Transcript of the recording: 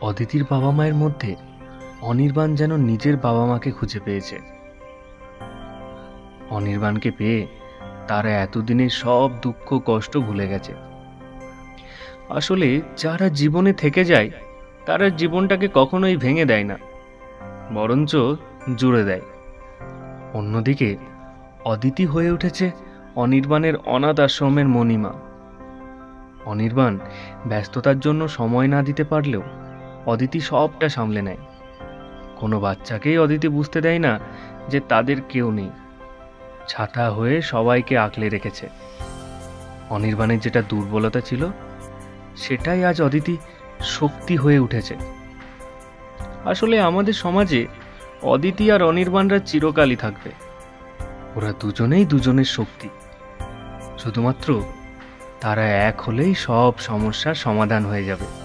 অদিতির বাবা মায়ের মধ্যে অনির্বাণ যেন নিজের বাবা মাকে খুঁজে পেয়েছে। অনির্বাণকে পেয়ে তারা এতদিনের সব দুঃখ কষ্ট ভুলে গেছে। আসলে যারা জীবনে থেকে যায় তারা জীবনটাকে কখনোই ভেঙে দেয় না, বরঞ্চ জুড়ে দেয়। অন্যদিকে অদিতি হয়ে উঠেছে অনির্বাণের অনাথ আশ্রমের মণিমা। অনির্বাণ ব্যস্ততার জন্য সময় না দিতে পারলেও অদিতি সবটা সামলে নেয়। কোনো বাচ্চাকেই অদিতি বুঝতে দেয় না যে তাদের কেউ নেই। ছাতা হয়ে সবাইকে আগলে রেখেছে। অনির্বাণের যেটা দুর্বলতা ছিল সেটাই আজ অদিতি শক্তি হয়ে উঠেছে। আসলে আমাদের সমাজে অদিতি আর অনির্বাণরা চিরকালই থাকবে। ওরা দুজনেই দুজনের শক্তি। শুধুমাত্র তারা এক হলেই সব সমস্যার সমাধান হয়ে যাবে।